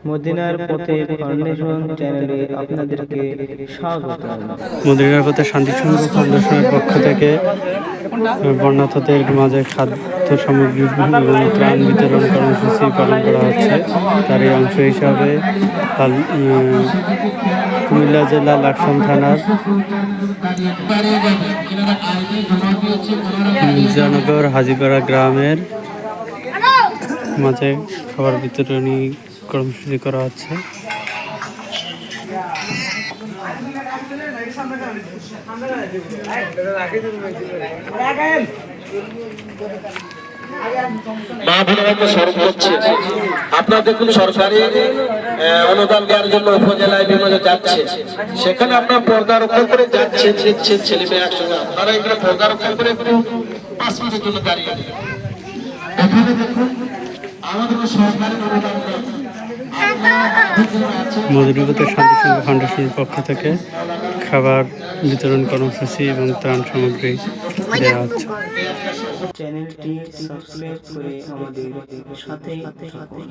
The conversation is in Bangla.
মদিনার পথে ফাউন্ডেশন চ্যানেলে আপনাদেরকে স্বাগতম। মদিনার পথে শান্তি সংঘ ফাউন্ডেশনের পক্ষ থেকে বন্যার্থদের মাঝে খাদ্য সামগ্রী এবং ত্রাণ বিতরণ কর্মসূচি পালন করা হচ্ছে। তারই অংশ হিসাবে কুমিল্লা জেলা লাকসাম থানার মির্জানগর হাজিপাড়া গ্রামের মাঝে খাবার বিতরণী কর্মসূচি করা হচ্ছে। মা বোনেরা স্মরণ করছে, আপনারা দেখুন সরকারি অনুদান দেওয়ার জন্য উপজেলায় বিভিন্ন যাচ্ছে, সেখানে আপনার পর্দা রক্ষা করে যাচ্ছে ছেলে মেয়ে একসঙ্গে, আপনারা এখানে পর্দা রক্ষা করে 5 মিনিটের জন্য দাঁড়িয়ে এখানে দেখুন আমাদের সরকারি অনুদান মদিনাপথে শান্তি সংঘ ফাউন্ডেশনের পক্ষ থেকে খাবার বিতরণ কর্মসূচি এবং ত্রাণ সামগ্রী দেওয়া হচ্ছে। চ্যানেলটি সাবস্ক্রাইব করে আমাদের সাথে থাকুন।